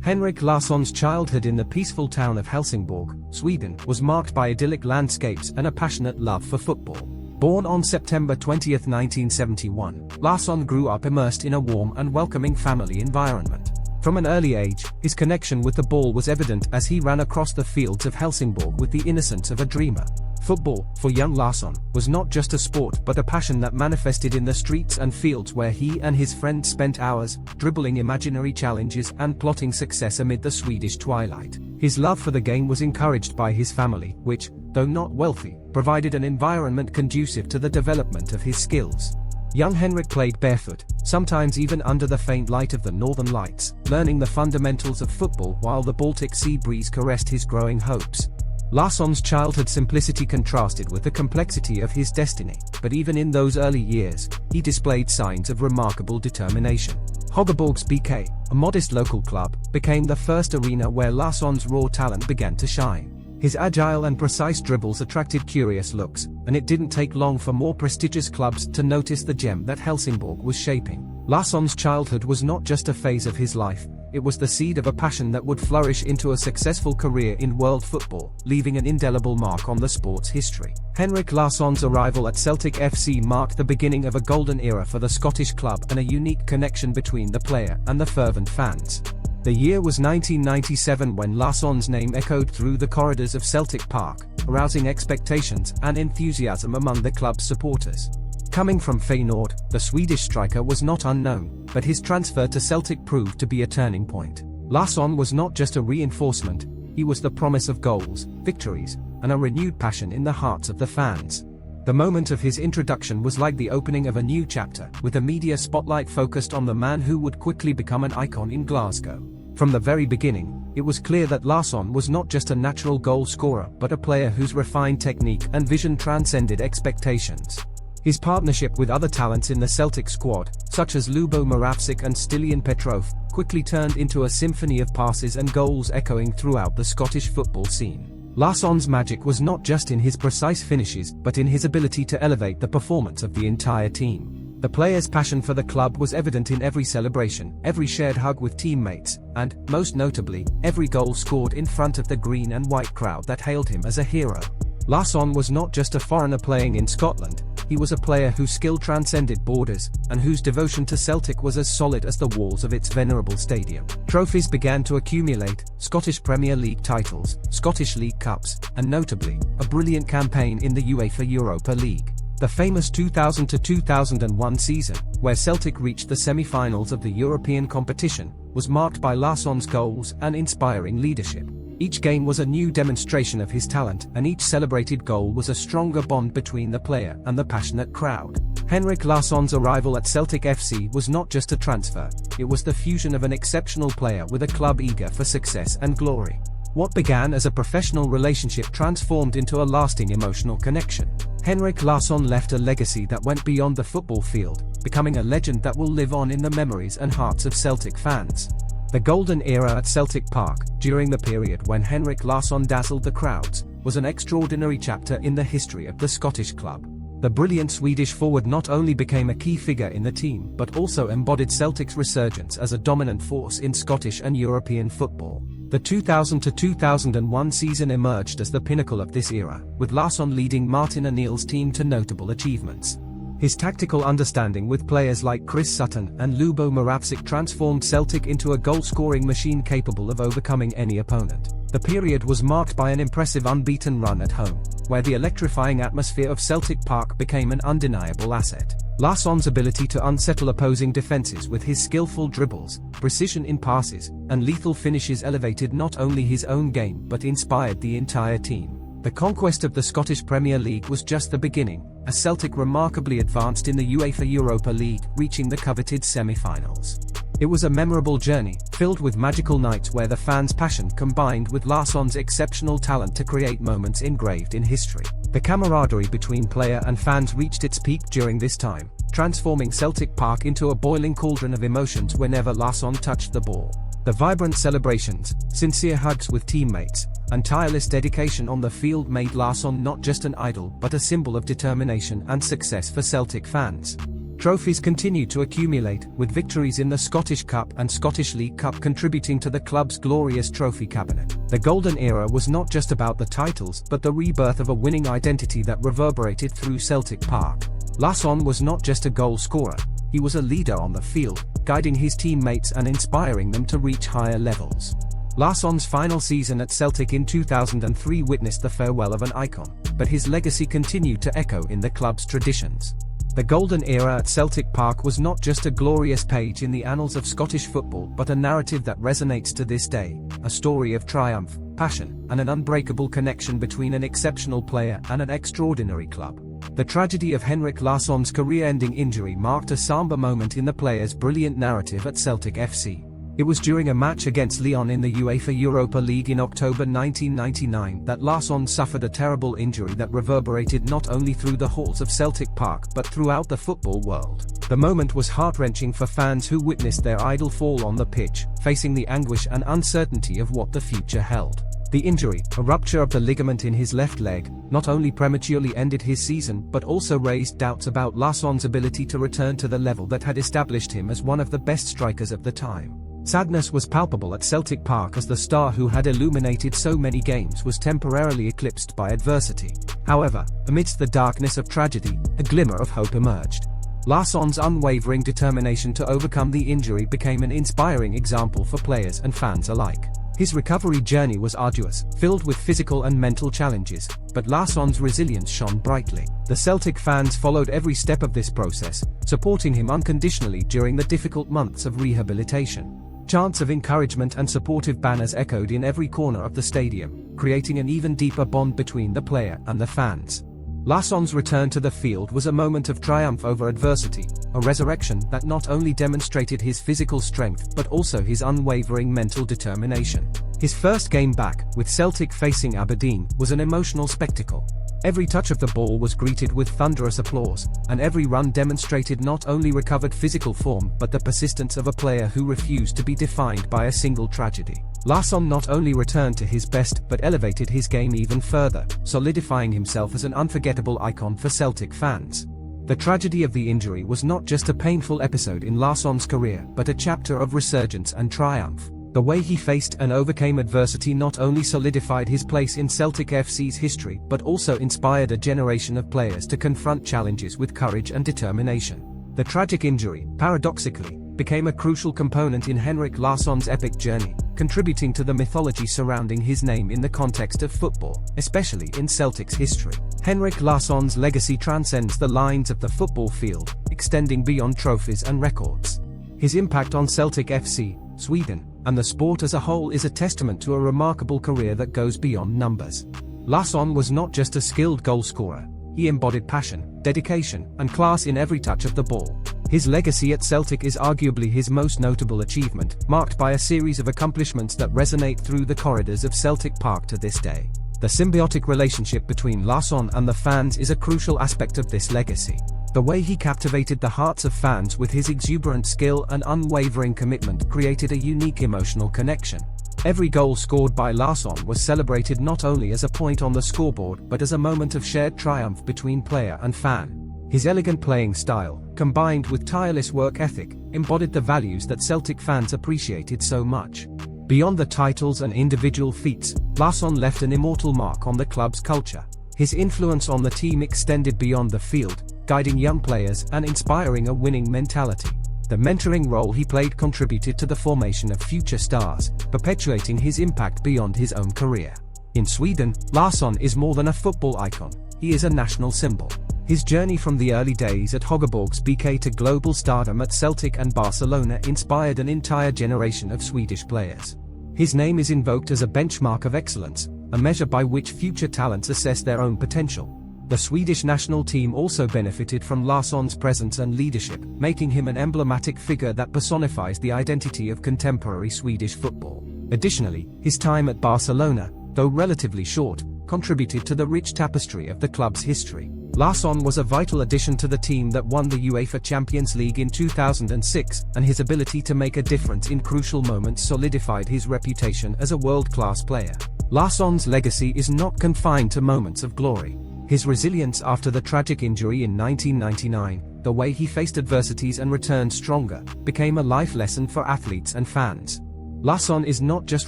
Henrik Larsson's childhood in the peaceful town of Helsingborg, Sweden, was marked by idyllic landscapes and a passionate love for football. Born on September 20, 1971, Larsson grew up immersed in a warm and welcoming family environment. From an early age, his connection with the ball was evident as he ran across the fields of Helsingborg with the innocence of a dreamer. Football, for young Larsson, was not just a sport but a passion that manifested in the streets and fields where he and his friends spent hours, dribbling imaginary challenges and plotting success amid the Swedish twilight. His love for the game was encouraged by his family, which, though not wealthy, provided an environment conducive to the development of his skills. Young Henrik played barefoot, sometimes even under the faint light of the northern lights, learning the fundamentals of football while the Baltic Sea breeze caressed his growing hopes. Larsson's childhood simplicity contrasted with the complexity of his destiny, but even in those early years, he displayed signs of remarkable determination. Högeborgs BK, a modest local club, became the first arena where Larsson's raw talent began to shine. His agile and precise dribbles attracted curious looks, and it didn't take long for more prestigious clubs to notice the gem that Helsingborg was shaping. Larsson's childhood was not just a phase of his life, it was the seed of a passion that would flourish into a successful career in world football, leaving an indelible mark on the sport's history. Henrik Larsson's arrival at Celtic FC marked the beginning of a golden era for the Scottish club and a unique connection between the player and the fervent fans. The year was 1997 when Larsson's name echoed through the corridors of Celtic Park, arousing expectations and enthusiasm among the club's supporters. Coming from Feyenoord, the Swedish striker was not unknown, but his transfer to Celtic proved to be a turning point. Larsson was not just a reinforcement, he was the promise of goals, victories, and a renewed passion in the hearts of the fans. The moment of his introduction was like the opening of a new chapter, with the media spotlight focused on the man who would quickly become an icon in Glasgow. From the very beginning, it was clear that Larsson was not just a natural goal scorer but a player whose refined technique and vision transcended expectations. His partnership with other talents in the Celtic squad, such as Lubo Moravcik and Stilian Petrov, quickly turned into a symphony of passes and goals echoing throughout the Scottish football scene. Larsson's magic was not just in his precise finishes but in his ability to elevate the performance of the entire team. The player's passion for the club was evident in every celebration, every shared hug with teammates, and, most notably, every goal scored in front of the green and white crowd that hailed him as a hero. Larsson was not just a foreigner playing in Scotland, he was a player whose skill transcended borders, and whose devotion to Celtic was as solid as the walls of its venerable stadium. Trophies began to accumulate: Scottish Premier League titles, Scottish League Cups, and notably, a brilliant campaign in the UEFA Europa League. The famous 2000-2001 season, where Celtic reached the semi-finals of the European competition, was marked by Larsson's goals and inspiring leadership. Each game was a new demonstration of his talent, and each celebrated goal was a stronger bond between the player and the passionate crowd. Henrik Larsson's arrival at Celtic FC was not just a transfer, it was the fusion of an exceptional player with a club eager for success and glory. What began as a professional relationship transformed into a lasting emotional connection. Henrik Larsson left a legacy that went beyond the football field, becoming a legend that will live on in the memories and hearts of Celtic fans. The golden era at Celtic Park, during the period when Henrik Larsson dazzled the crowds, was an extraordinary chapter in the history of the Scottish club. The brilliant Swedish forward not only became a key figure in the team but also embodied Celtic's resurgence as a dominant force in Scottish and European football. The 2000-2001 season emerged as the pinnacle of this era, with Larsson leading Martin O'Neill's team to notable achievements. His tactical understanding with players like Chris Sutton and Lubo Moravcik transformed Celtic into a goal-scoring machine capable of overcoming any opponent. The period was marked by an impressive unbeaten run at home, where the electrifying atmosphere of Celtic Park became an undeniable asset. Larsson's ability to unsettle opposing defenses with his skillful dribbles, precision in passes, and lethal finishes elevated not only his own game but inspired the entire team. The conquest of the Scottish Premier League was just the beginning, as Celtic remarkably advanced in the UEFA Europa League, reaching the coveted semi-finals. It was a memorable journey, filled with magical nights where the fans' passion combined with Larsson's exceptional talent to create moments engraved in history. The camaraderie between player and fans reached its peak during this time, transforming Celtic Park into a boiling cauldron of emotions whenever Larsson touched the ball. The vibrant celebrations, sincere hugs with teammates, and tireless dedication on the field made Larsson not just an idol but a symbol of determination and success for Celtic fans. Trophies continued to accumulate, with victories in the Scottish Cup and Scottish League Cup contributing to the club's glorious trophy cabinet. The golden era was not just about the titles but the rebirth of a winning identity that reverberated through Celtic Park. Larsson was not just a goal scorer, he was a leader on the field, guiding his teammates and inspiring them to reach higher levels. Larsson's final season at Celtic in 2003 witnessed the farewell of an icon, but his legacy continued to echo in the club's traditions. The golden era at Celtic Park was not just a glorious page in the annals of Scottish football but a narrative that resonates to this day, a story of triumph, passion, and an unbreakable connection between an exceptional player and an extraordinary club. The tragedy of Henrik Larsson's career-ending injury marked a somber moment in the player's brilliant narrative at Celtic FC. It was during a match against Lyon in the UEFA Europa League in October 1999 that Larsson suffered a terrible injury that reverberated not only through the halls of Celtic Park but throughout the football world. The moment was heart-wrenching for fans who witnessed their idol fall on the pitch, facing the anguish and uncertainty of what the future held. The injury, a rupture of the ligament in his left leg, not only prematurely ended his season but also raised doubts about Larsson's ability to return to the level that had established him as one of the best strikers of the time. Sadness was palpable at Celtic Park as the star who had illuminated so many games was temporarily eclipsed by adversity. However, amidst the darkness of tragedy, a glimmer of hope emerged. Larsson's unwavering determination to overcome the injury became an inspiring example for players and fans alike. His recovery journey was arduous, filled with physical and mental challenges, but Larsson's resilience shone brightly. The Celtic fans followed every step of this process, supporting him unconditionally during the difficult months of rehabilitation. Chants of encouragement and supportive banners echoed in every corner of the stadium, creating an even deeper bond between the player and the fans. Larsson's return to the field was a moment of triumph over adversity, a resurrection that not only demonstrated his physical strength but also his unwavering mental determination. His first game back, with Celtic facing Aberdeen, was an emotional spectacle. Every touch of the ball was greeted with thunderous applause, and every run demonstrated not only recovered physical form but the persistence of a player who refused to be defined by a single tragedy. Larsson not only returned to his best but elevated his game even further, solidifying himself as an unforgettable icon for Celtic fans. The tragedy of the injury was not just a painful episode in Larsson's career but a chapter of resurgence and triumph. The way he faced and overcame adversity not only solidified his place in Celtic FC's history but also inspired a generation of players to confront challenges with courage and determination. The tragic injury, paradoxically, became a crucial component in Henrik Larsson's epic journey, contributing to the mythology surrounding his name in the context of football, especially in Celtic's history. Henrik Larsson's legacy transcends the lines of the football field, extending beyond trophies and records. His impact on Celtic FC, Sweden, and the sport as a whole is a testament to a remarkable career that goes beyond numbers. Larsson was not just a skilled goalscorer, he embodied passion, dedication, and class in every touch of the ball. His legacy at Celtic is arguably his most notable achievement, marked by a series of accomplishments that resonate through the corridors of Celtic Park to this day. The symbiotic relationship between Larsson and the fans is a crucial aspect of this legacy. The way he captivated the hearts of fans with his exuberant skill and unwavering commitment created a unique emotional connection. Every goal scored by Larsson was celebrated not only as a point on the scoreboard but as a moment of shared triumph between player and fan. His elegant playing style, combined with tireless work ethic, embodied the values that Celtic fans appreciated so much. Beyond the titles and individual feats, Larsson left an immortal mark on the club's culture. His influence on the team extended beyond the field, guiding young players and inspiring a winning mentality. The mentoring role he played contributed to the formation of future stars, perpetuating his impact beyond his own career. In Sweden, Larsson is more than a football icon, he is a national symbol. His journey from the early days at Högeborgs BK to global stardom at Celtic and Barcelona inspired an entire generation of Swedish players. His name is invoked as a benchmark of excellence, a measure by which future talents assess their own potential. The Swedish national team also benefited from Larsson's presence and leadership, making him an emblematic figure that personifies the identity of contemporary Swedish football. Additionally, his time at Barcelona, though relatively short, contributed to the rich tapestry of the club's history. Larsson was a vital addition to the team that won the UEFA Champions League in 2006, and his ability to make a difference in crucial moments solidified his reputation as a world-class player. Larsson's legacy is not confined to moments of glory. His resilience after the tragic injury in 1999, the way he faced adversities and returned stronger, became a life lesson for athletes and fans. Larsson is not just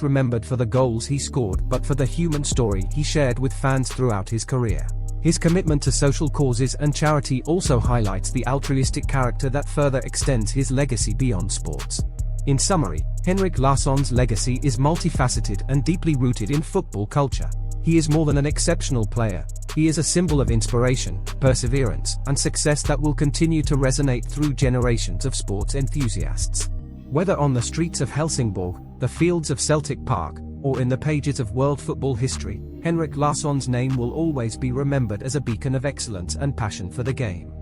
remembered for the goals he scored but for the human story he shared with fans throughout his career. His commitment to social causes and charity also highlights the altruistic character that further extends his legacy beyond sports. In summary, Henrik Larsson's legacy is multifaceted and deeply rooted in football culture. He is more than an exceptional player, he is a symbol of inspiration, perseverance, and success that will continue to resonate through generations of sports enthusiasts. Whether on the streets of Helsingborg, the fields of Celtic Park, or in the pages of world football history, Henrik Larsson's name will always be remembered as a beacon of excellence and passion for the game.